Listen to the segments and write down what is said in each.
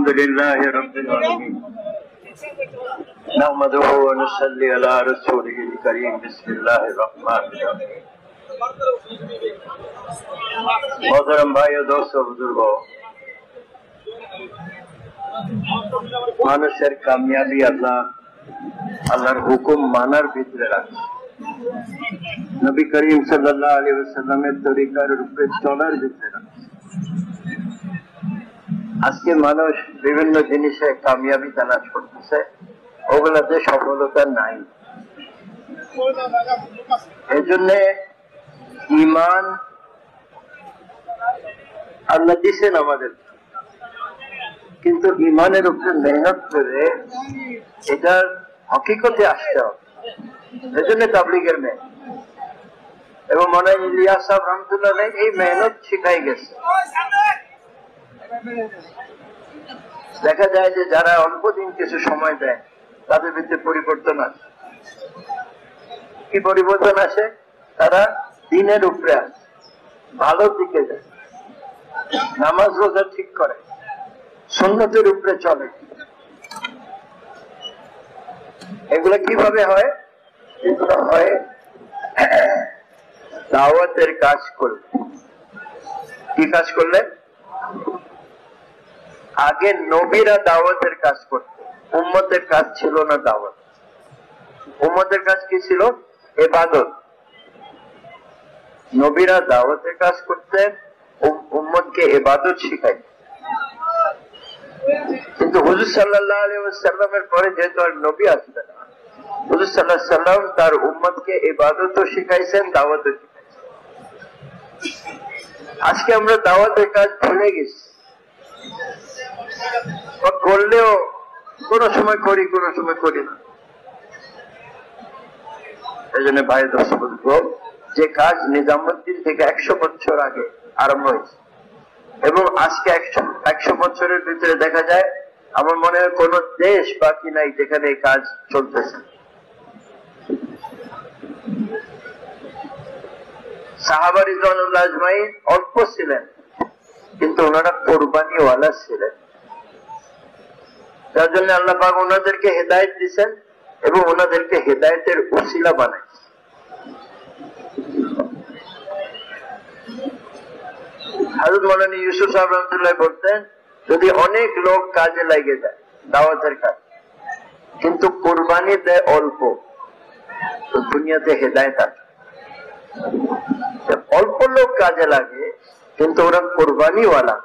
الحمد لله رب العالمين نحمده ونصلي على رسوله الكريم بسم الله الرحمن الرحيم मोहतरम भाई और दोस्तों बुजुर्गों মানুষের কামিয়াবি আল্লাহর হুকুম মানার ভিতরে রাখে নবী করিম সাল্লাল্লাহু আলাইহি ওয়াসাল্লামের তরিকার রূপে চলার ভিতরে রাখে আজকে মানুষ বিভিন্ন জিনিসে কামিয়াবি তালাশ করতেছে ওগুলাতে সফলতা নাই এজন্য ঈমান আল্লাহ দিয়েছেন আমাদের কিন্তু ঈমানের উপরে মেহনত করে এটার হকিকতে আসতে হবে এজন্য তাবলীগের মেহনত এবং মনে হয় ইলিয়াস সাহেব রহমতুল্লাহ এই মেহনত শিখাই গেছে দেখা যায় যে যারা অল্প দিন কিছু সময় দেয় তাদের ভিতরে পরিবর্তন আসে কি পরিবর্তন আসে তারা দিনের উপরে আসে ভালো দিকে যায় নামাজ রোজা ঠিক করে সুন্নতের উপরে চলে এগুলো কিভাবে হয় এগুলো হয় দাওয়াতের কাজ করলে কি কাজ করলে আগে নবীরা দাওয়াতের কাজ করত উম্মতের কাজ ছিল না দাওয়াত উম্মতের কাজ কি ছিল ইবাদত নবীরা দাওয়াতের কাজ করতেন উম্মতকে ইবাদত শিখাই কিন্তু হুজুর সাল্লাল্লাহু আলাইহি ওয়াসাল্লামের পরে যেহেতু আর নবী আসলেন না হুজুর সাল্লাল্লাহু আলাইহি ওয়াসাল্লাম তার উম্মতকে ইবাদতও শিখাইছেন দাওয়াতও শিখাইছেন আজকে আমরা দাওয়াতের কাজ ভুলে গেছি করলেও কোনো সময় করি কোনো সময় করি না এই জন্য ভাই দর্শক বলবো যে কাজ নিজামুদ্দিন থেকে 100 বছর আগে আরম্ভ হয়েছে এবং আজকে 100 বছরের ভিতরে দেখা যায় আমার মনে হয় কোন দেশ বাকি নাই যেখানে এই কাজ চলতেছে সাহাবা রিজওয়ানুল্লাহ আজমাইন অল্প ছিলেন কিন্তু ওনারা কোরবানিওয়ালা ছিলেন যার জন্য আল্লাহ পাক ওনাদেরকে হেদায়েত দিয়েছেন এবং ওনাদেরকে হেদায়েতের উসিলা বানাইছেন হযরত মাওলানা ইউসুফ সাহেব রহমাতুল্লাহ বলতেন যদি অনেক লোক কাজে লাগে যায় দাওয়াতের কাজ কিন্তু কোরবানি দেয় অল্প তো দুনিয়াতে হেদায়েত আছে অল্প লোক কাজে লাগে কিন্তু ওরা কোরবানিওয়ালা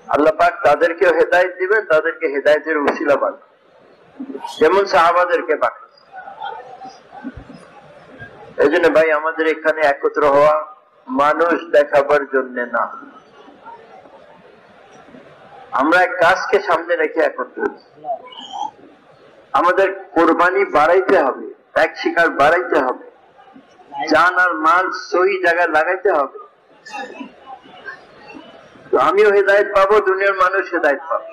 আল্লাহ পাক তাদেরকেও হেদায়েত দিবেন তাদেরকে হেদায়েতের উসিলা বানাবেন যেমন সাহাবাদেরকে বানান এই জন্য ভাই আমাদের এখানে একত্র হওয়া মানুষ দেখাবার জন্য না আমরা এক কাজকে সামনে রেখে একত্র আমাদের কোরবানি বাড়াইতে হবে ত্যাগ শিকার বাড়াইতে হবে জান আর মাল সহি জায়গায় লাগাইতে হবে তো আমিও হেদায়েত পাবো দুনিয়ার মানুষ হেদায়েত পাবো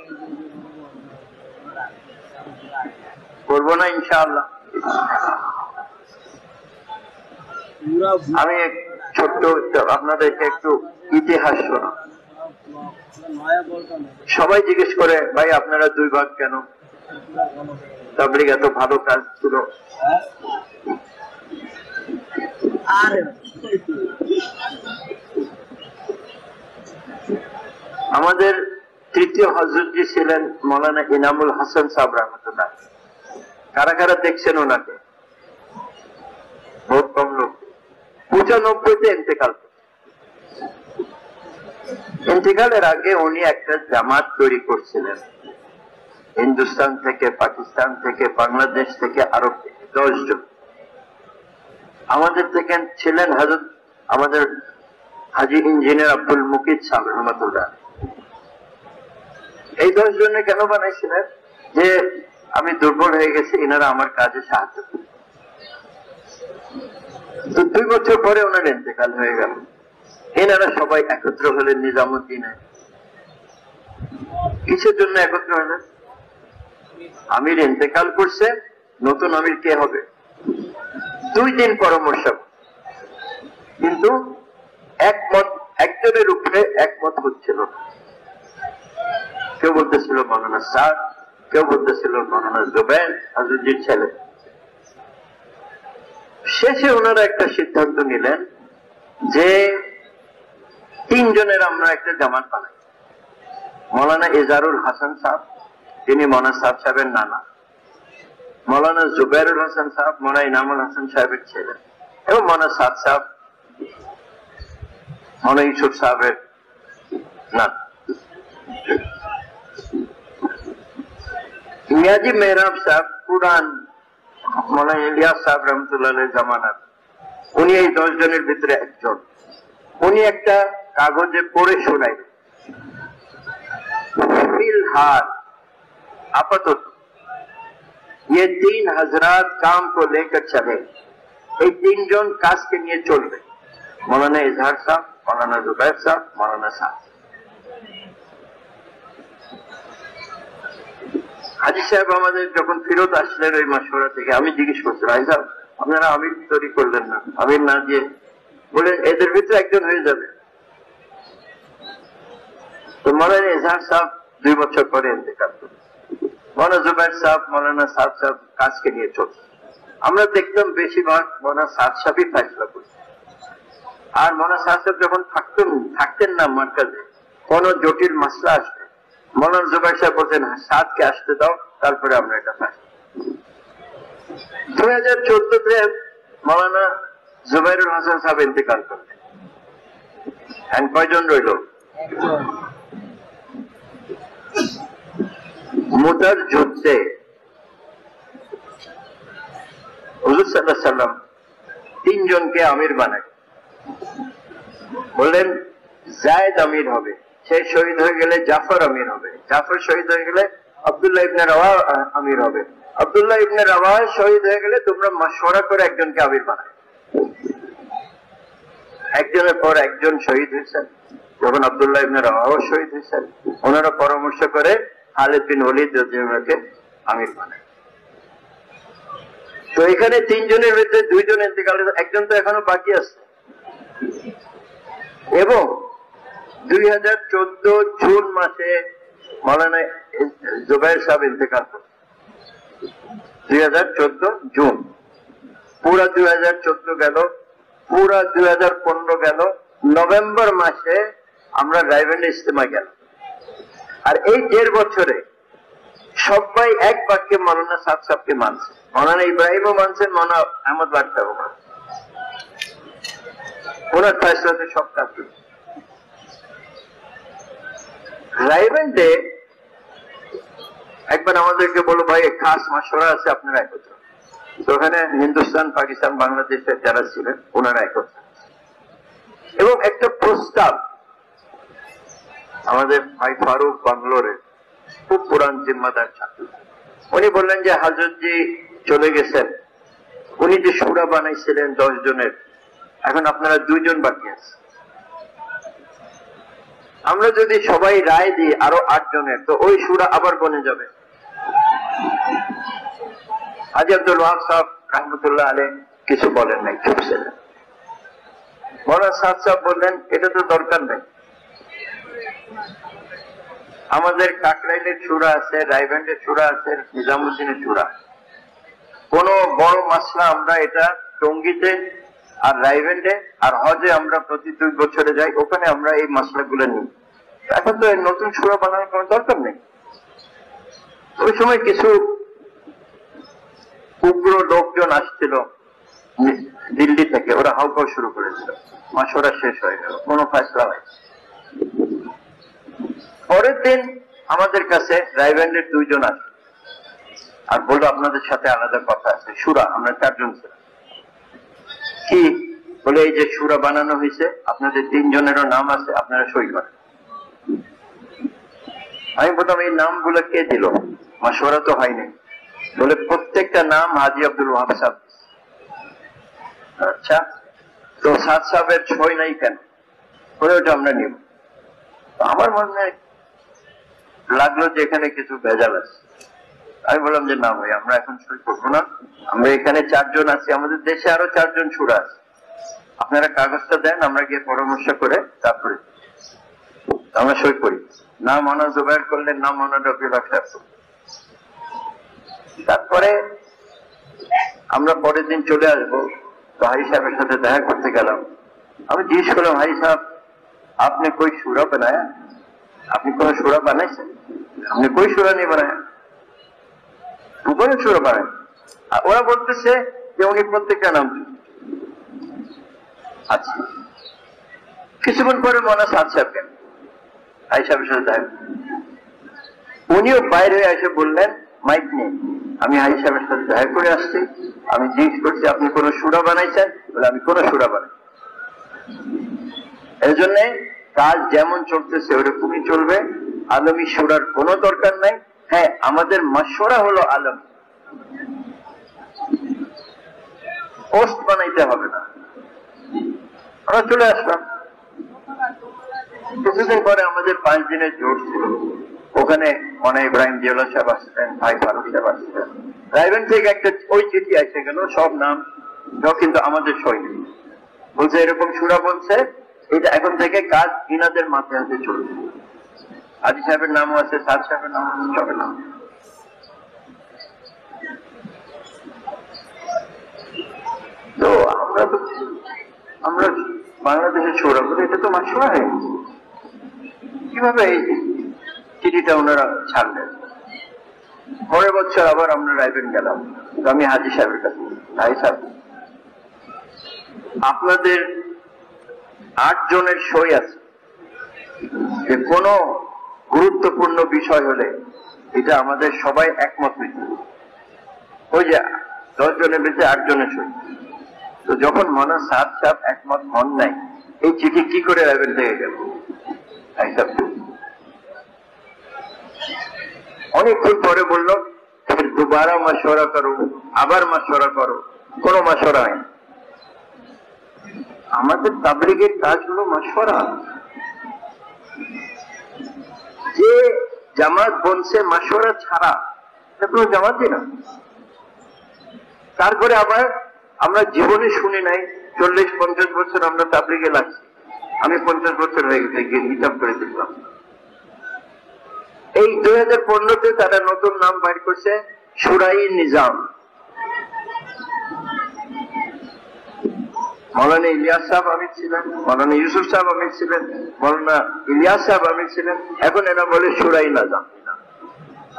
করবো না ইনশাআল্লাহ আমি ছোট্ট আপনাদেরকে একটু ইতিহাস শোনা সবাই জিজ্ঞেস করে ভাই আপনারা 2 ভাগ কেন তাবলীগ এত ভালো কাজ ছিল আমাদের তৃতীয় হযরত জি ছিলেন মাওলানা ইনামুল হাসান সাহেব রহমাতুল্লাহ কারা কারা দেখছেন ওনাকে বহুত কম লোক 95-তে ইন্তেকালের আগে উনি একটা জামাত তৈরি করছিলেন হিন্দুস্তান থেকে পাকিস্তান থেকে বাংলাদেশ থেকে আরো 10 জন আমাদের থেকে ছিলেন হযরত আমাদের হাজী ইঞ্জিনিয়ার আব্দুল মুকিত সাহেব রহমাতুল্লাহ এই 10 জনে কেন বানাইছিলেন যে আমি দুর্বল হয়ে গেছি এনারা আমার কাজে সাহায্য করবে তো 2 বছর পরে ওনার ইন্তেকাল হয়ে গেল এনারা সবাই একত্র হলেন নিজামুদ্দিনে কিসের জন্য একত্র হলেন আমির ইন্তেকাল করছে নতুন আমির কে হবে 2 দিন পরামর্শ কিন্তু একমত একজনের উপরে একমত হচ্ছিল না কেউ বলতেছিল মৌলানা সাদ, কেউ বলতেছিল মৌলানা জুবায়ের হাজরজির ছেলে। শেষে ওনারা একটা সিদ্ধান্ত নিলেন যে 3 জনের আমরা একটা জামাত বানাই। মৌলানা এজারুল হাসান সাহেব, তিনি মৌলানা সাদ সাহেবের নানা, মৌলানা জুবায়েরুল হাসান সাহেব মৌলানা ইনামুল হাসান সাহেবের ছেলে, এবং মৌলানা সাদ সাহেব মৌলানা ইউসুফ সাহেবের নানা। মিয়াজি মেহরাব সাহেব পুরান মৌলানা ইলিয়াস সাহেব রহমতুল্লাহ জামানার, উনি এই 10 জনের ভিতরে একজন। উনি একটা কাগজে পড়ে শোনাই, फिलहाल आपातत ये 3 हजरात काम को लेकर चले, এই 3 জন কাজকে নিয়ে চলবে, মৌলানা ইজহার সাহেব, মৌলানা জুবায়ের সাহেব, মৌলানা সাদ। হাজি সাহেব আমাদের যখন ফেরত আসলেন ওই মাশওয়ারা থেকে, আমি জিজ্ঞেস করছিলাম, ভাই সাহেব আপনারা আমির তৈরি করলেন না? আমির না দিয়ে বলেন এদের ভিতরে একজন হয়ে যাবে। তো মৌলানা ইজহার সাহেব 2 বছর পরে ইন্তেকাল করলেন। মৌলানা জুবায়ের সাহেব, মৌলানা সাদ সাহেব কাজকে নিয়ে চলছে। আমরা দেখতাম বেশিরভাগ মৌলানা সাদ সাহেবই ফয়সালা করতেন। আর মৌলানা সাদ সাহেব যখন থাকতেন না মার্কাজে, কোন জটিল মাসলা আসবে, মৌলানা জুবায়ের সাহেব বলতেন সাদকে আসতে দাও, তারপরে আমরা এটা ফয়সালা। 2014-তে মৌলানা জুবায়েরুল হাসান সাহেব ইন্তেকাল করলেন। এখন কয়জন রইল? মুতার যুদ্ধে হুজুর সাল্লাল্লাহু আলাইহি ওয়াসাল্লাম 3 জনকে আমির বানায়, বললেন যায়েদ আমির হবে, সে শহীদ হয়ে গেলে জাফর আমির হবে, জাফর শহীদ হয়ে গেলে আব্দুল্লাহ ইবনে রাওয়াহ আমির হবে, আব্দুল্লাহ ইবনে রাওয়াহ শহীদ হয়ে গেলে তোমরা মাশওয়ারা করে একজনকে আমির বানায়। একজনের পর একজন শহীদ হয়েছেন। যখন আব্দুল্লাহ ইবনে রাওয়াহ শহীদ হয়েছেন, ওনারা পরামর্শ করে খালিদ বিন ওলীদ রাদিয়াল্লাহু আমির বানায়। তো এখানে 3 জনের ভিতরে 2 জন ইন্তেকাল, একজন তো এখনো বাকি আছে। এবং 2014 জুন মাসে মৌলানা জুবায়ের সাহেব ইন্তেকাল করেন। 2014 জুন, পুরা 2014 গেল, পুরা 2015 গেল, নভেম্বর মাসে আমরা রায়বেন্ডে ইজতেমা গেল। আর এই 1.5 বছরে সবাই এক বাক্যে মৌলানা সাদ সাহেবকে মানছে, মৌলানা ইব্রাহিমও মানছেন, মৌলানা আহমদ বাদশাহও মানছেন। ওনার ফয়সালাতে সব কাজ করছে। রায়বেন্ডে একবার আমাদেরকে বলো ভাই খাস মাশওয়ারা আছে, আপনারা একত্র। তো ওখানে হিন্দুস্তান, পাকিস্তান, বাংলাদেশের যারা ছিলেন ওনারা একত্র, এবং একটা প্রস্তাব আমাদের ভাই ফারুক বাংলোরের খুব পুরান জিম্মাদার ছাত্র, উনি বললেন যে হযরতজি চলে গেছেন, উনি যে সূরা বানাইছিলেন 10 জনের, এখন আপনারা 2 জন বাকি আছে। আমরা যদি সবাই রায় দিই আরো 8 জনের, তো ওই সূরা আবার বনে যাবে। হাজী আব্দুল ওয়াহাব সাহেব রাহমাতুল্লাহ আলাইহি কিছু বলেন নাই, চুপ ছিলেন। মৌলানা সাদ সাহেব বললেন এটা তো দরকার নেই, আমাদের কাকরাইলের সূরা আছে, রায়বেন্ডের সূরা আছে, নিজামুদ্দিনের সূরা। কোন বড় মাসলা আমরা এটা টঙ্গীতে আর রায়বেন্ডে আর হজে আমরা প্রতি 2 বছরে যাই, ওখানে আমরা এই মাসলাগুলো নিই। এখন তো নতুন সূরা বানানোর কোনো দরকার নেই। ওই সময় কিছু উগ্র লোকজন আসছিল দিল্লি থেকে, ওরা হাউকাউ শুরু করেছিল, মাসওয়ারা শেষ হয়ে গেল, কোনো ফয়সালা হয়নি। পরের দিন আমাদের কাছে রায়বেন্ডের 2 জন আসে আর বললো আপনাদের সাথে আলাদা কথা আছে, সূরা, আমরা 4 জন ছিলাম। কি বলে, এই যে সূরা বানানো হয়েছে, আপনাদের 3 জনেরও নাম আছে, আপনারা সই করেন। আমি বলতাম এই নামগুলো কে দিল, মাশওয়ারা তো হয়নি। বলে প্রত্যেকটা নাম হাজী আব্দুল ওয়াহাব সাহেব। আচ্ছা, তো সাদ সাহেবের সই নাই কেন? বলে ওটা আমরা নিব। আমার মনে লাগলো যে এখানে কিছু ভেজাল আছে। আমি বললাম যে না ভাই, আমরা এখন সই করবো না, আমরা এখানে 4 জন আছি, আমাদের দেশে আরো 4 জন সূরা আছে, আপনারা কাগজটা দেন, আমরা গিয়ে পরামর্শ করে তারপরে। আমরা সই করি, না মানা জোবাইর করলেন, না মানা রবিউল হক সাহেব। তারপরে আমরা পরের দিন চলে আসবো, তো হাই সাহেবের সাথে দেখা করতে গেলাম। আমি জিজ্ঞেস করলাম, হাই সাহেব আপনি कोई सूरा बनाया? আপনি কোন सूरा বানাইছেন? আপনি कोई सूरा नहीं बनाया? কোন सूरा বানায়? ওরা বলতেছে যে উনি প্রত্যেকটা নাম। আচ্ছা, কিছুক্ষণ পরে মনে সাদ সাহেব কেন হাই সাহেবের সাথে দেখা, উনিও বাইরে এসে বললেন মাইক নেই, আমি হাই সাহেবের সাথে দেখা করে আসছি, আমি জিজ্ঞেস করছি আপনি কোন सूरा বানাইছেন? বলে আমি কোন सूरा বানাই। এই জন্য কাজ যেমন চলতেছে ওরকমই চলবে, আলমী সুরার কোনো দরকার নাই। হ্যাঁ, আমাদের মাশওয়ারা হলো আলম, পোস্ট বানাইতে হবে না। আমরা চলে আসলাম। কিছুদিন পরে আমাদের 5 দিনের জোর ছিল, ওখানে মনে ইব্রাহিম জিয়াউল্লাহ সাহেব আসছিলেন, ভাই ফারুক সাহেব আসছিলেন। রাইবেন থেকে একটা ওই চিঠি এসে গেল, সব নাম, কিন্তু আমাদের সই নেই। বলছে এরকম সুরা বলছে, এটা এখন থেকে কাজ ইনাদের মাথায় হাতে চলবে। হাজি সাহেবের নামও আছে, সাদ সাহেবের নাম আছে, সবের নাম। তো আমরা বাংলাদেশের সুরা বলে এটা তো মাশওয়ারা হয়ে গেছে। কিভাবে এই চিঠিটা ওনারা ছাড়লেন? পরের বছর আবার আমরা রাইবেন গেলাম, আমি হাজি সাহেবের কাছে, হাই সাহেব আপনাদের 8 জনের সই আছে যে কোনো গুরুত্বপূর্ণ বিষয় হলে এটা আমাদের সবাই একমত হইতে, ওই যে 10 জনের ভিতরে 8 জনের সই। তো যখন মনে সাদ সাহেব একমত হন নাই, এই চিঠি কি করে রাইবেন থেকে গেল? অনেকক্ষণ পরে বলল ফির দুবারা মাশওয়ারা করো, আবার মাশওয়ারা করো, কোনো মাশওয়ারা হয়। আমাদের তাবলীগের কাজ হলো মাশওয়ারা। যে জামাত বনছে মাশওয়ারা ছাড়া, এটা কোনো জামাতই না। তারপরে আবার আমরা জীবনে শুনি নাই, 40-50 বছর আমরা তাবলীগে লাগছি। আমি 50 বছর হয়ে গেছে, গিয়ে হিসাব করে দেখলাম। এই 2015-তে তারা নতুন নাম বাইর করছে, শুরাই নিজাম। মৌলানা ইলিয়াস সাহেব আমির ছিলেন, মৌলানা ইউসুফ সাহেব আমির ছিলেন, মৌলানা ইলিয়াস সাহেব আমির ছিলেন, এখন এরা বলে শুরাই নিজাম।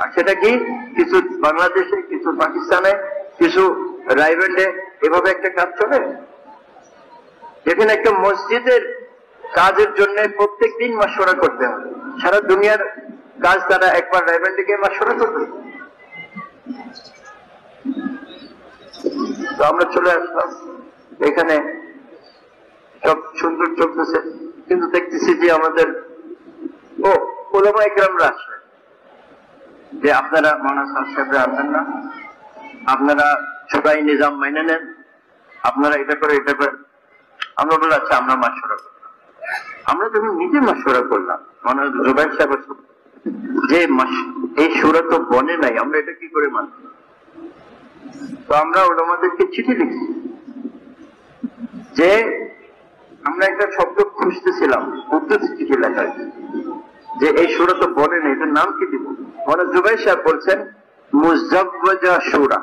আর সেটা কি? কিছু বাংলাদেশে, কিছু পাকিস্তানে, কিছু রাইবেন্ডে, এভাবে একটা কাজ চলে। যেখানে একটা মসজিদের কাজের জন্য প্রত্যেক দিন মাশওয়ারা করতে হবে, সারা দুনিয়ার কাজ তারা একবার রাইবেন্ডে গিয়ে মাশওয়ারা করবে। তো আমরা চলে আসলাম, এখানে সব সুন্দর চলতেছে, কিন্তু দেখতেছি যে আমাদের ওলামা ইকরামরা আসলেন যে আপনারা মাওলানা সাদ সাহেবরা আনবেন না, আপনারা শুরাই নিজাম মাইনে নেন, আপনারা এটা করে এটা করে। আমরা বললাম আচ্ছা আমরা মাশওয়ারা করলাম। আমরা যখন নিজে মাশওয়ারা করলাম, মাওলানা জুবাইর সাহেব যে এই সুরা তো বনে নাই, আমরা এটা কি করে মানব? তো আমরা ওলামাদেরকে চিঠি লিখছি যে আমরা একটা শব্দ খুঁজতেছিলাম, উর্দুতে চিঠি লেখা হয়েছে যে এই সুরা তো বনে নেই, এটার নাম কি দিব? মাওলানা জুবাইর সাহেব বলছেন মুজাওয়াজা সুরা,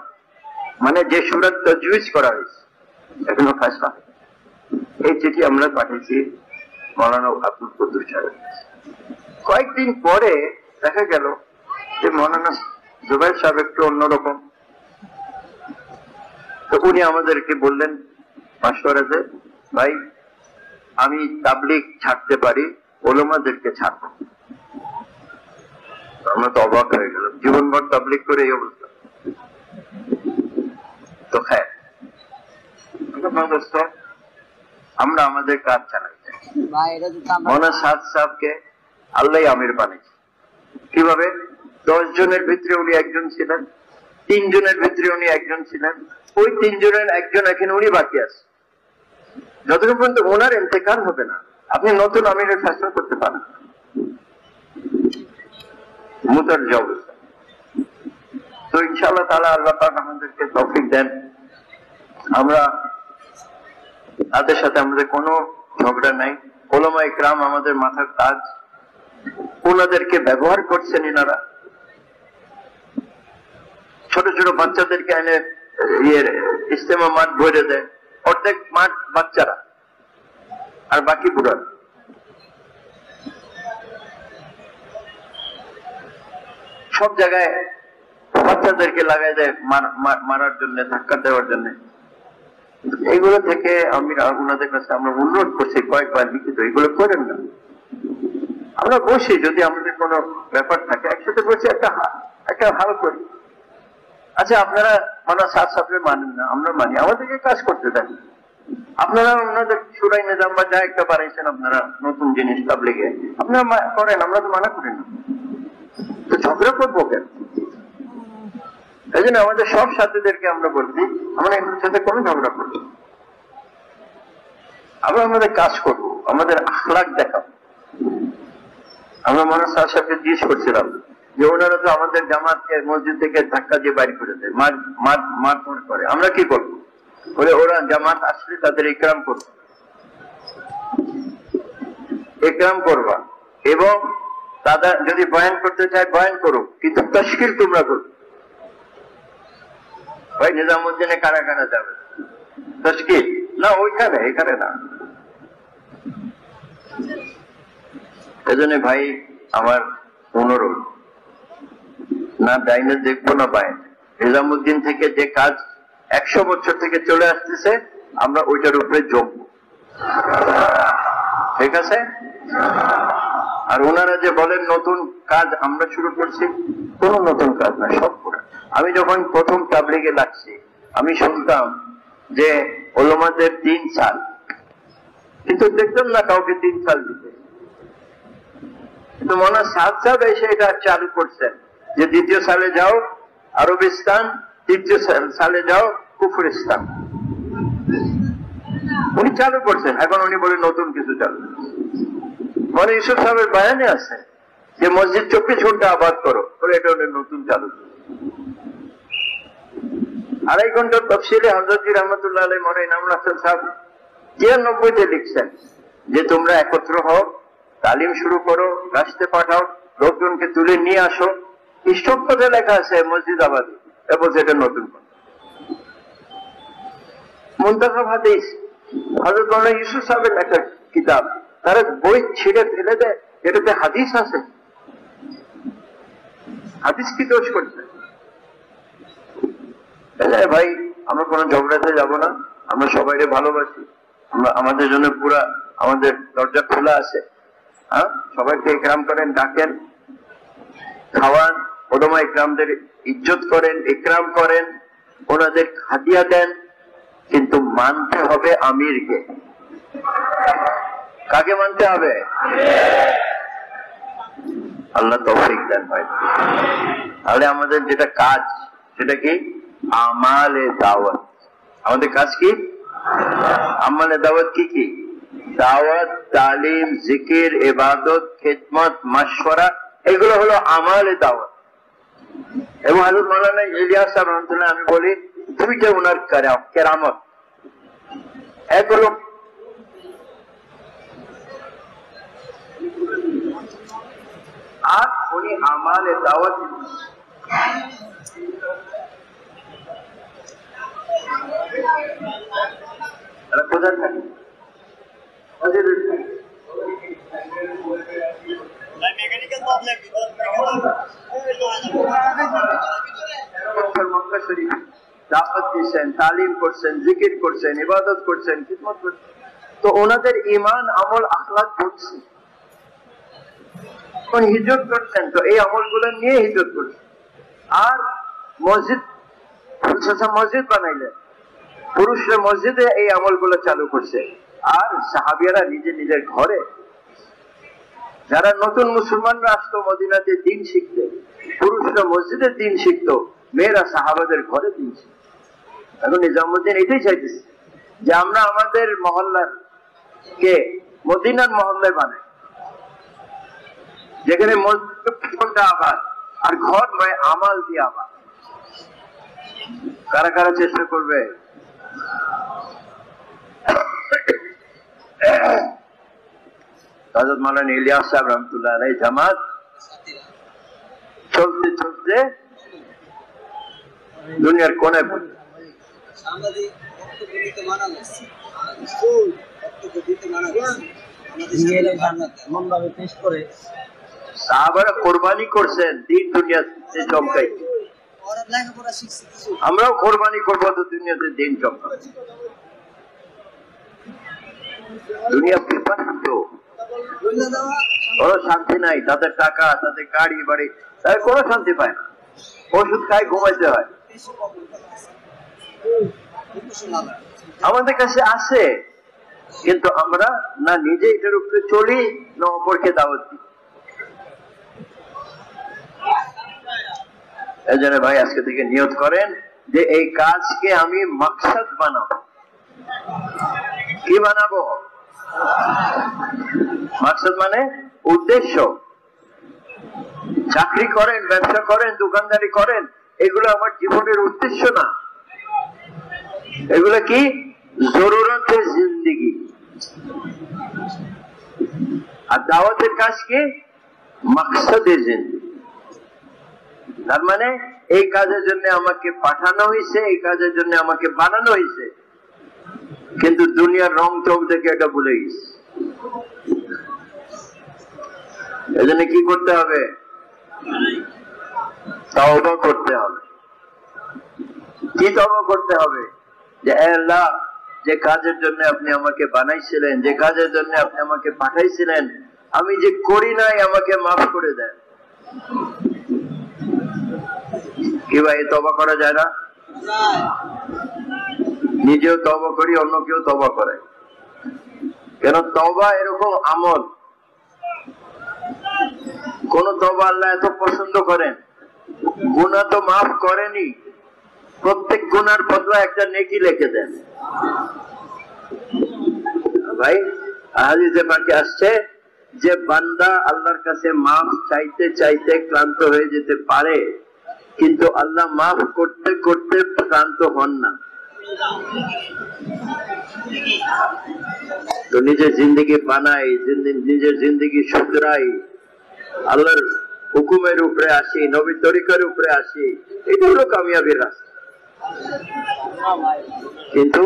মানে যে সুরা তাজউইজ করা হয়েছে, এখনো ফায়সালা। এই চিঠি আমরা পাঠিয়েছি মাওলানা আব্দুল কুদ্দুস সাহেব। কয়েকদিন পরে দেখা গেল যে মাওলানা জুবাইর সাহেব একটু অন্যরকম। তো উনি আমাদেরকে বললেন মাশওয়ারাতে, ভাই আমি তাবলীগ ছাড়তে পারি, ওলামাদেরকে ছাড়বো। আমরা তো অবাক হয়ে গেলাম, জীবনভর তাবলীগ করে এই অবস্থা। তো হ্যাঁ, আমরা আমাদের কাজ চালাই। মাওলানা সাদ সাহেবকে আল্লাহ আমির বানিয়েছে। কিভাবে? 10 জনের ভিতরে উনি একজন ছিলেন, 3 জনের ভিতরে উনি একজন ছিলেন, ওই 3 জনের একজন এখন উনি বাকি আছে। যতক্ষণ পর্যন্ত ওনার ইন্তেকাল হবে না, আপনি নতুন আমিরের ফেসলা করতে পারেন। মুতার অবস্থা। তো ইনশাআল্লাহ তাআলা আল্লাহ পাক আমাদেরকে তৌফিক দেন, আমরা তাদের সাথে আমাদের কোনো ঝগড়া নাই। ওলামা ইকরাম আমাদের মাথার তাজ, ওনাদেরকে ব্যবহার করছেন এনারা। ছোট ছোট বাচ্চাদেরকে এনে ইজতেমা মাঠ ভরে দেয়, অর্ধেক মাঠ বাচ্চারা আর বাকি বুড়ার। সব জায়গায় বাচ্চাদেরকে লাগাই দেয় মারার জন্য, ধাক্কা দেওয়ার জন্য। এগুলো থেকে আমি ওনাদের কাছে আমরা অনুরোধ করছি, কয়েকবার লিখিত, এগুলো করেন না। আমরা বসি, যদি আমাদের কোনো ব্যাপার থাকে একসাথে বসে একটা হাল করি। আচ্ছা, আপনারা মানে সাথ সাথে মানেন না, আমরা মানি, আমাদেরকে কাজ করতে দেন। আপনারা ওনাদের সুরাই নিজাম বা যা একটা বাড়াইছেন আপনারা নতুন জিনিস তাবলীগে, আপনারা করেন, আমরা তো মানা করি না, তো ঝগড়া করবো কেন? এই জন্য আমাদের সব সাথীদেরকে আমরা বলছি, আমরা এগুলোর সাথে কোনো ঝগড়া করবো, আমরা আমাদের কাজ করবো, আমাদের আখলাক দেখাবো। আমরা মনে সাহেবকে জিজ্ঞেস করছিলাম যে ওনারা তো আমাদের জামাতকে মসজিদ থেকে ধাক্কা দিয়ে বাইরে করে দেয়, মারধর করে, আমরা কি করবো? বলে ওরা জামাত আসলে তাদের ইকরাম করবে, ইকরাম করবা, এবং তাদের যদি বয়ান করতে চায় বয়ান করো, কিন্তু তশকিল তোমরা করো। ভাই নিজামুদ্দিনে কারা কারা যাবে? তশকিল না, ওইখানে, এখানে না। এজন্য ভাই আমার অনুরোধ, না ডাইনে দেখবো না বাইরে। নিজামুদ্দিন থেকে যে কাজ 100 বছর থেকে চলে আসতেছে, আমরা ওইটার উপরে জমবো, ঠিক আছে? আর ওনারা যে বলেন নতুন কাজ আমরা শুরু করছি, কোন নতুন কাজ না, সব পুরা। আমি যখন প্রথম তাবলীগে লাগছি, আমি শুনতাম যে ওলামাদের 3 সাল, কিন্তু দেখতাম না কাউকে 3 সাল দিতে। কিন্তু মনে সাত সাহেব এসে এটা চালু করছেন যে 2য় সালে যাও আরবিস্তান, 3য় সালে যাও কুফরিস্তান। উনি চালু করছেন, এখন উনি বলে নতুন কিছু চালু। মানে ইউসুফ সাহেবের বয়ানে আছে যে মসজিদ 24 ঘন্টা আবাদ করো, এটা উনি নতুন চালু। 2.5 ঘন্টার তফসিলে হযরত রহমতুল্লাহ আলাইহি মনে ইনামুল হাসান সাহেব 93-তে লিখছেন যে তোমরা একত্র হও, তালিম শুরু করো, রাস্তে পাঠাও, লোকজনকে তুলে নিয়ে আসো। সব কথা লেখা আছে মসজিদ আবাদী, এবং যেটা নতুন মুনতাখাব হাদিস হযরত মাওলানা ইউসুফ সাহেবের লেখা কিতাব, তারা বই ছিঁড়ে ফেলে দেয়, এটাতে হাদিস আছে। হাদিস কি দোষ করছে? ভাই আমরা কোনো ঝগড়াতে যাব না, আমরা সবাই ভালোবাসি, আমরা আমাদের জন্য পুরা আমাদের দরজা খোলা আছে। হ্যাঁ, সবাইকে ইকরাম করেন, ডাকেন, খাওয়ান, ওলামা ইকরামদের ইজ্জত করেন, ইকরাম করেন, ওনাদের হাদিয়া দেন, কিন্তু মানতে হবে আমিরকে। কাকে মানতে হবে? আল্লাহ তৌফিক দেন ভাই। তাহলে আমাদের যেটা কাজ, সেটা কি? আমালে দাওয়াত। আমাদের কাজ কি? আমালে দাওয়াত কি কি? দাওয়াত, তালিম, জিকির, ইবাদত, খিদমত, মাশওয়ারা, এগুলো হলো আমালে দাওয়াত। এবং হযরত মাওলানা ইলিয়াস সাহেব রহমাতুল্লাহ, আমি বলি 2টা ওনার কেরামত। এক হলো আর উনি আমালে দাওয়াত কোথায় থাকে? মক্কা শরীফ দাওয়াত দিচ্ছেন, তালিম করছেন, জিকির করছেন, ইবাদত করছেন, খিদমত করছেন। তো ওনাদের ঈমান, আমল, আখলাক করছে, হিজরত করছেন, তো এই আমলগুলো নিয়ে হিজরত করছেন। আর মসজিদ মসজিদ বানাইলেন, পুরুষরা মসজিদে এই আমলগুলো চালু করছে। আর সাহাবিয়ারা নিজে নিজের ঘরে, যারা নতুন মুসলমানরা আসতো মদিনাতে দিন শিখতে, পুরুষরা মসজিদে দিন শিখতো, মেয়েরা সাহাবাদের ঘরে দিন শিখত। এখন নিজামুদ্দিন এটাই চাইতেছে যে আমরা আমাদের মহল্লার কে মদিনার মহল্লায় বানাই, যেখানে মসজিদ আবাদ আর ঘর নয়, আমাল দিয়ে আবাদ। কারা কারা চেষ্টা করবে? হযরত মাওলানা ইলিয়াস সাহেব রহমাতুল্লাহ আলাইহি জামাত চলতে চলতে দুনিয়ার কোনায় সাহাবারা কোরবানি করছেন দিন দুনিয়াতে চমকাইতে, আমরাও কোরবানি করবো তো দুনিয়াতে দিন চমকাবে। দুনিয়া বিপাশিত, কোনো শান্তি নাই, তাদের টাকা, তাদের গাড়ি বাড়ি, তাদের কোনো শান্তি পায় না, ওষুধ খায় ঘুমাইতে হয়। আমাদের কাছে আছে, কিন্তু আমরা না নিজে এটার উপরে চলি, না অপরকে দাওয়াত দিই। এই জন্য ভাই আজকে থেকে নিয়ত করেন যে এই কাজকে আমি মাকসাদ বানাবো। কি বানাবো? মাকসাদ মানে উদ্দেশ্য। চাকরি করেন, ব্যবসা করেন, দোকানদারি করেন, এগুলো আমার জীবনের উদ্দেশ্য না, এগুলো কি জরুরতের জিন্দেগি। আর দাওয়াতের কাজ কি মাকসাদের জিন্দেগি। তার মানে এই কাজের জন্য আমাকে পাঠানো হয়েছে, এই কাজের জন্য আমাকে বানানো হয়েছে, কিন্তু দুনিয়ার রং চোখ দেখে এটা ভুলে গেছে। এজন্য কি করতে হবে? তওবা করতে হবে। কি তওবা করতে হবে? যে আল্লাহ, যে কাজের জন্য আপনি আমাকে বানাইছিলেন, যে কাজের জন্য আপনি আমাকে পাঠাইছিলেন, আমি যে করি নাই, আমাকে মাফ করে দেন। কি ভাই তওবা করা যায় না? নিজেও তওবা করি, অন্য কেউ তওবা করে। কেন? তওবা এরকম আমল, কোন তওবা আল্লাহ এত পছন্দ করেন, গুনাহ তো মাফ করেনি, প্রত্যেক গুনার বদলা একটা নেকি লিখে দেন। ভাই হাদিসে পাকে আসছে যে বান্দা আল্লাহর কাছে মাফ চাইতে চাইতে ক্লান্ত হয়ে যেতে পারে, কিন্তু আল্লাহ মাফ করতে করতে ক্লান্ত হন না। তো নিজের জিন্দগি বানাই, নিজের জিন্দগি শুধরাই, আল্লাহর হুকুমের উপরে আসি, নবীর তরিকার উপরে আসি, এটা হলো কামিয়াবির রাস্তা। কিন্তু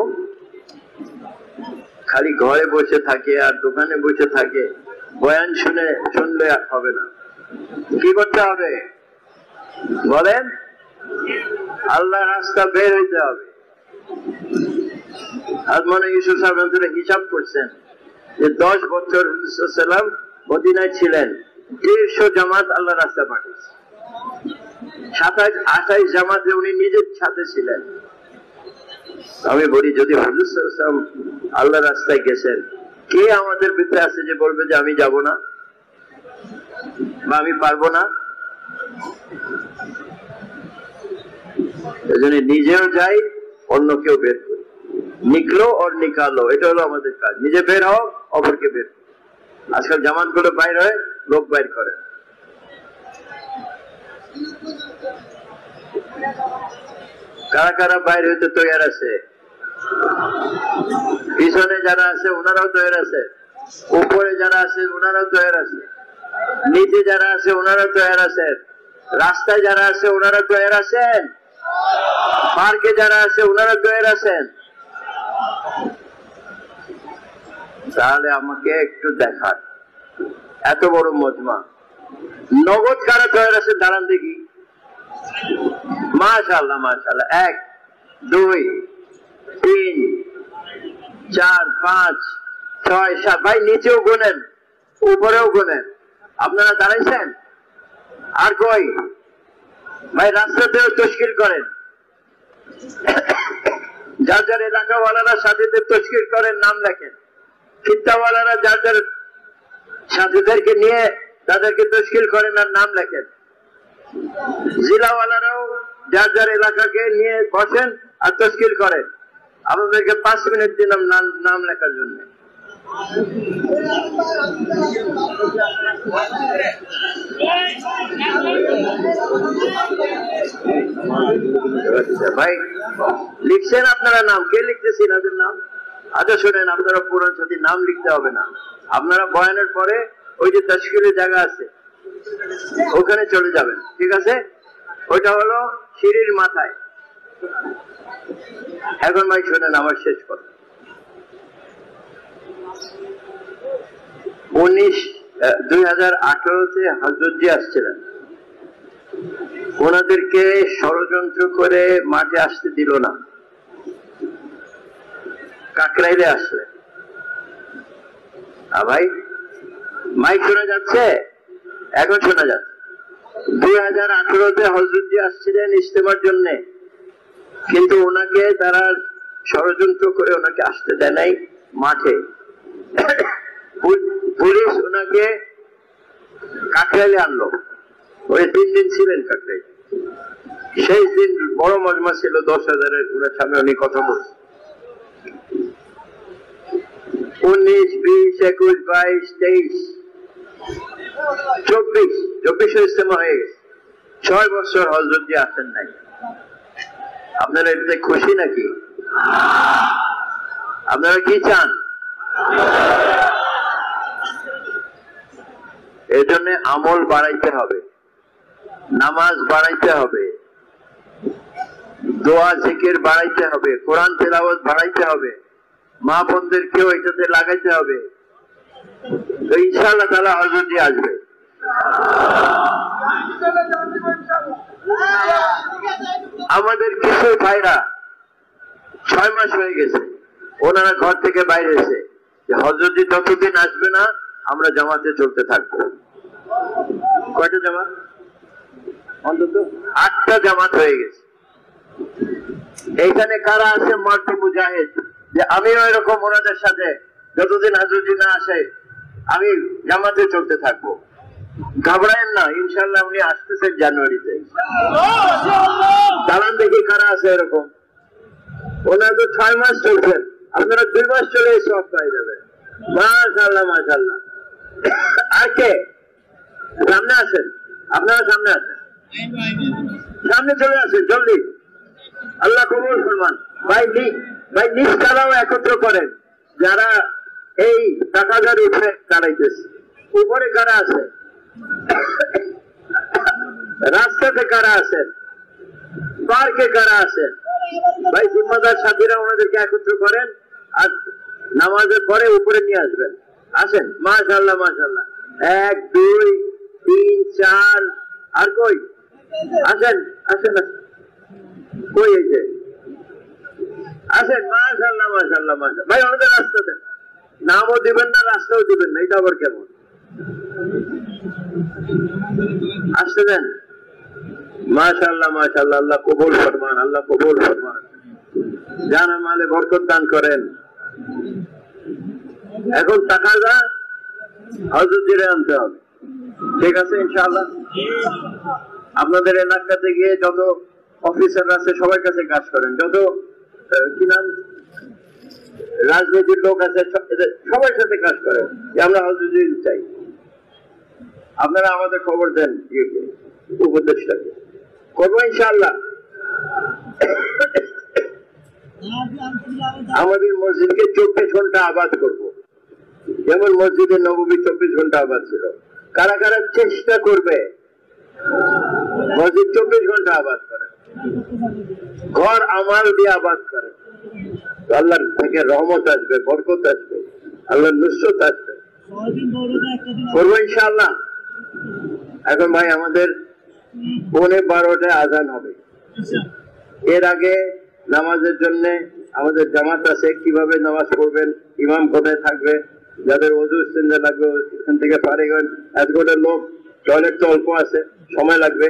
খালি ঘরে বসে থাকে আর দোকানে বসে থাকে, বয়ান শুনলে হবে না। কি করতে হবে বলেন? আল্লাহ রাস্তা বের হইতে হবে। আজ মনে ইউসুফ সাহেব হিসাব করছেন যে 10 বছর সাল্লাম মদিনায় ছিলেন, 150 জামাত আল্লাহ রাস্তা পাঠিয়েছে, 27-28 জামাতে উনি নিজের সাথে ছিলেন। আমি বলি যদি হুজুর সাল্লাল্লাহু আল্লাহ রাস্তায় গেছেন, কে আমাদের ভিতরে আছে যে বলবে যে আমি যাব না বা আমি পারবো না? এজন্য নিজেও যাই, অন্য কেউ বের করি, নিকলো আর নিকালো, এটা হলো আমাদের কাজ। নিজে বের হও, অপরকে বের করো। আজকাল জামাত গুলো বাইর হয়, লোক বাইর করে। কারা কারা বাইর হইতে তৈরি আছে? পিছনে যারা আছে ওনারাও তৈরি আছে, উপরে যারা আছে ওনারাও তৈরি আছে, নিচে যারা আছে ওনারাও তৈরি আছেন, রাস্তায় যারা আছে ওনারা তৈরি আছেন, পার্কে যারা আছে ওনারা তৈরি আছেন। তাহলে আমাকে একটু দেখান, এত বড় মজমা, নগদ কারা তৈরি আছে দাঁড়ান দেখি। মাশাআল্লাহ মাশাআল্লাহ, 1 2 3 4 5 6 7, ভাই নিচেও গোনেন, উপরেও গোনেন। আপনারা দাঁড়াইছেন? আর কই ভাই রাস্তাতেও তশকিল করেন, যার যার এলাকাওয়ালারা সাথীদের তশকিল করেন, নাম লেখেন। খিত্তাওয়ালারা যার যার সাথীদেরকে নিয়ে তাদেরকে তশকিল করেন আর নাম লেখেন। জেলাওয়ালারাও যার যার এলাকাকে নিয়ে বসেন আর তশকিল করেন। আপনাদেরকে 5 মিনিট দিলাম নাম লেখার জন্য। ভাই লিখছেন আপনারা নাম? কে লিখতেছেন এদের নাম? আচ্ছা শোনেন, আপনারা পুরান সাথী নাম লিখতে হবে না, আপনারা বয়ানের পরে ওই যে তাশকিলের জায়গা আছে ওখানে চলে যাবেন, ঠিক আছে? ওইটা হলো সিঁড়ির মাথায়। এখন ভাই শোনেন আমার শেষ কথা। 2018-তে হযরতজি আসছিলেন, ওনাদেরকে ষড়যন্ত্র করে মাঠে আসতে দিল না, কাকরাইলে আসলেন। ভাই মাইক শোনা যাচ্ছে? এখন শোনা যাচ্ছে। 2018-তে হযরতজি আসছিলেন ইজতেমার জন্য, কিন্তু ওনাকে তারা ষড়যন্ত্র করে ওনাকে আসতে দেয় নাই মাঠে। পুলিশ ওনাকে কাকরাইলে আনলো, ওই 3 দিন ছিলেন কাকরাইলে। সেই দিন বড় মজমা ছিল 10,000-এর, ওনার সামনে উনি কথা বলছেন। 19, 20, 21, 22, 23, 24 ইজতেমা হয়ে গেছে। 6 বছর হযরতজি আসেন নাই। আপনারা এটাতে খুশি নাকি? আপনারা কি চান? এই জন্য আমল বাড়াইতে হবে, নামাজ বাড়াইতে হবে, দোয়া জিকির বাড়াইতে হবে, কোরআন তেলাওয়াত বাড়াইতে হবে, মা বোনদেরকেও এটাতে লাগাইতে হবে। তো ইনশাআল্লাহ তাআলা হযরতজি আসবে। আমাদের কিছু ভাইরা 6 মাস হয়ে গেছে, ওনারা ঘর থেকে বাইরে এসে যে হযরতজি যতদিন আসবে না আমরা জামাতে চলতে থাকবো। কয়টা জামাত? অন্তত 8টা জামাত হয়ে গেছে। এইখানে কারা আছে মার্টি মুজাহিদ, যে আমিও এরকম ওনাদের সাথে যতদিন হযরতজি না আসে আমি জামাতে চলতে থাকবো। ঘাবড়ায়েন না, ইনশাআল্লাহ উনি আসতেছেন জানুয়ারিতে। দাঁড়ান দেখি কারা আছে এরকম। ওনারা তো 6 মাস চলছেন, আপনারা 2 মাস চলে সব পাই যাবেন। মাশাআল্লাহ মাশাআল্লাহ। আর কে? সামনে আসেন, আপনারা সামনে আসেন, সামনে চলে আসেন জলদি। আল্লাহ কবুল ফরমান। ভাই নিষ্কারাও একত্র করেন, যারা এই টাকাদার উপরে দাঁড়াইতেছে। উপরে কারা আছে? রাস্তাতে কারা আছেন? পার্কে কারা আছেন? ভাই জিম্মাদার সাথীরা ওনাদেরকে একত্র করেন, আর নামাজের পরে উপরে নিয়ে আসবেন। আসেন। মাশাআল্লাহ মাশাআল্লাহ। 1, 2, 3, 4, আর কই? আসেন আসেন কই? এই যে আসেন। মাশাআল্লাহ মাশাআল্লাহ মাশাআল্লাহ। ভাই ওনাদের রাস্তা দেন, নামও দিবেন না রাস্তাও দিবেন না, এটা আবার কেমন? আসতে দেন। মাশাআল্লাহ মাশাআল্লাহ। আল্লাহ কবুল ফরমান, আল্লাহ কবুল ফরমান। জান মালে বরকত দান করেন। এখন টাকাটা হযরতজিরে আনতে হবে, ঠিক আছে ইনশাআল্লাহ। আপনাদের এলাকাতে গিয়ে যত অফিসার আছে সবার কাছে কাজ করেন, যত কি নাম রাজনীতির লোক আছে সবার সাথে কাজ করেন যে আমরা হযরতজি চাই। আপনারা আমাদের খবর দেন, উপদেশটাকে করবো ইনশাআল্লাহ। আমাদের মসজিদকে 24 ঘন্টা আবাদ করব, যেমন মসজিদে নববী 24 ঘন্টা আবাদ ছিল। কারা কারা চেষ্টা করবে মসজিদ 24 ঘন্টা আবাদ করে, ঘর আমাল দিয়ে আবাদ করে, আল্লাহর থেকে রহমত আসবে, বরকত আসবে, আল্লাহর নুসরত আসবে। করবো ইনশাআল্লাহ। এখন ভাই আমাদের 12:15 আজান হবে। এর আগে নামাজের জন্য আমাদের জামাত আছে, কিভাবে নামাজ পড়বেন, ইমাম কোথায় থাকবে, যাদের ওযু ইস্তেঞ্জা লাগবে এখান থেকে পারেন। এত গোটা লোক, টয়লেট তো অল্প আছে, সময় লাগবে।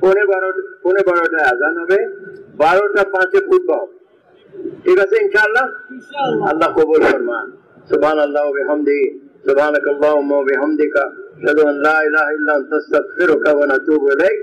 12:15 আজান হবে, 12:05 ফুটবল, ঠিক আছে ইনশাআল্লাহ। আল্লাহ কবুল ফরমান। সুবহানাল্লাহ ওয়া বিহামদিহি, সুবহানাকাল্লাহুম্মা ওয়া বিহামদিকা, আশহাদু আন লা ইলাহা ইল্লা আনতা, আস্তাগফিরুকা ওয়া আতুবু ইলাইক।